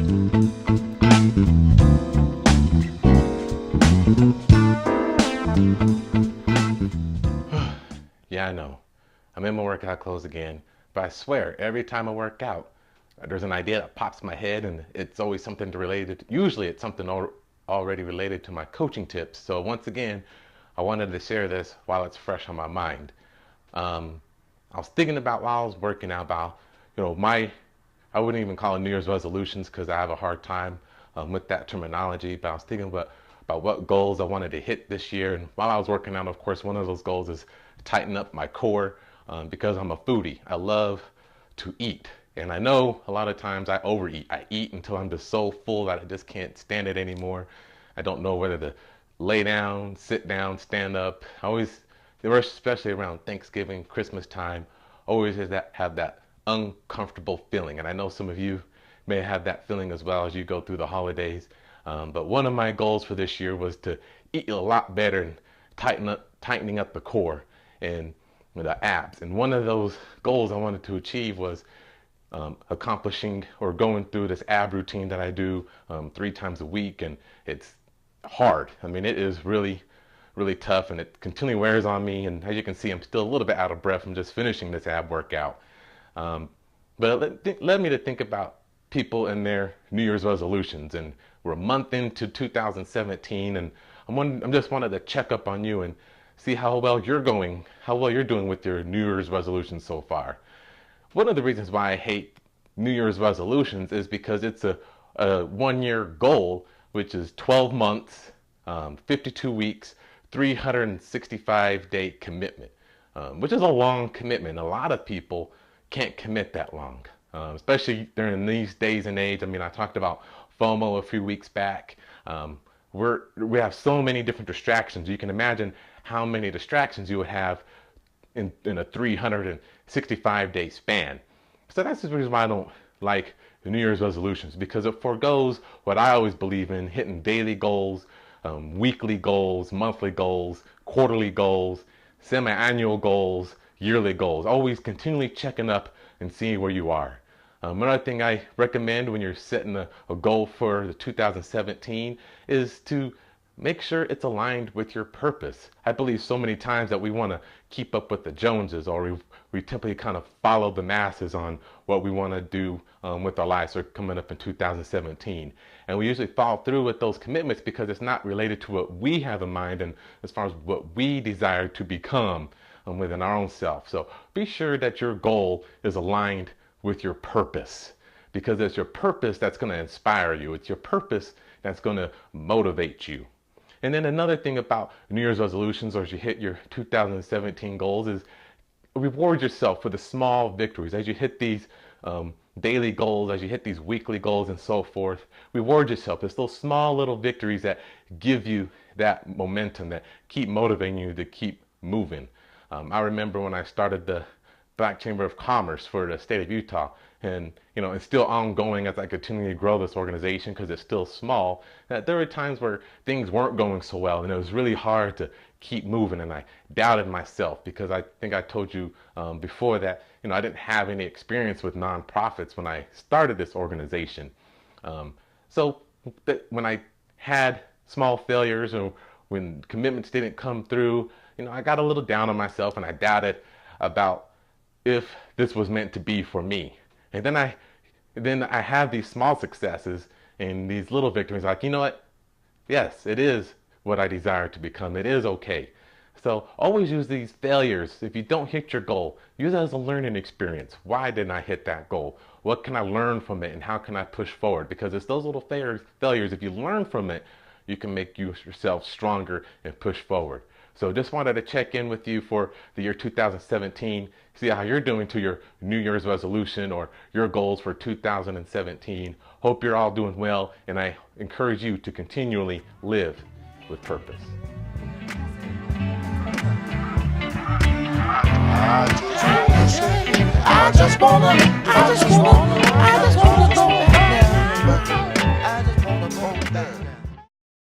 Yeah, I know. I'm in my workout clothes again, but I swear every time I work out, there's an idea that pops in my head, and it's always something related. Usually, it's something already related to my coaching tips. So once again, I wanted to share this while it's fresh on my mind. Um, I was thinking about while I was working out about, my I wouldn't even call it New Year's resolutions because I have a hard time with that terminology. But I was thinking about what goals I wanted to hit this year. And while I was working out, of course, one of those goals is tighten up my core because I'm a foodie. I love to eat. And I know a lot of times I overeat. I eat until I'm just so full that I just can't stand it anymore. I don't know whether to lay down, sit down, stand up. I always, especially around Thanksgiving, Christmas time, always have that uncomfortable feeling. And I know some of you may have that feeling as well as you go through the holidays. But one of my goals for this year was to eat a lot better and tightening up the core and the abs. And one of those goals I wanted to achieve was accomplishing or going through this ab routine that I do 3 times a week. And it's hard. I mean, it is really, really tough, and it continually wears on me. And as you can see, I'm still a little bit out of breath from just finishing this ab workout. But it led me to think about people and their New Year's resolutions. And we're a month into 2017, and I'm just wanted to check up on you and see how well you're doing with your New Year's resolutions so far. One of the reasons why I hate New Year's resolutions is because it's a 1-year goal, which is 12 months, 52 weeks, 365-day commitment, which is a long commitment. A lot of people can't commit that long, especially during these days and age. I mean, I talked about FOMO a few weeks back. We have so many different distractions. You can imagine how many distractions you would have in a 365-day span. So that's the reason why I don't like the New Year's resolutions, because it forgoes what I always believe in: hitting daily goals, weekly goals, monthly goals, quarterly goals, semi-annual goals, yearly goals. Always continually checking up and seeing where you are. Another thing I recommend when you're setting a goal for the 2017 is to make sure it's aligned with your purpose. I believe so many times that we want to keep up with the Joneses, or we typically kind of follow the masses on what we want to do with our lives coming up in 2017. And we usually follow through with those commitments because it's not related to what we have in mind and as far as what we desire to become within our own self. So be sure that your goal is aligned with your purpose, because it's your purpose that's going to inspire you. It's your purpose that's going to motivate you. And then another thing about New Year's resolutions, or as you hit your 2017 goals, is reward yourself for the small victories. As you hit these daily goals, as you hit these weekly goals and so forth, reward yourself. It's those small little victories that give you that momentum, that keep motivating you to keep moving. I remember when I started the Black Chamber of Commerce for the state of Utah, and it's still ongoing as I continue to grow this organization because it's still small, that there were times where things weren't going so well, and it was really hard to keep moving, and I doubted myself because I think I told you before that I didn't have any experience with nonprofits when I started this organization. So when I had small failures, or when commitments didn't come through, I got a little down on myself, and I doubted about if this was meant to be for me. And then I have these small successes and these little victories, like, you know what? Yes, it is what I desire to become. It is okay. So always use these failures. If you don't hit your goal, use it as a learning experience. Why didn't I hit that goal? What can I learn from it, and how can I push forward? Because it's those little failures, if you learn from it, you can make yourself stronger and push forward. So just wanted to check in with you for the year 2017, see how you're doing to your New Year's resolution or your goals for 2017. Hope you're all doing well, and I encourage you to continually live with purpose. I just wanna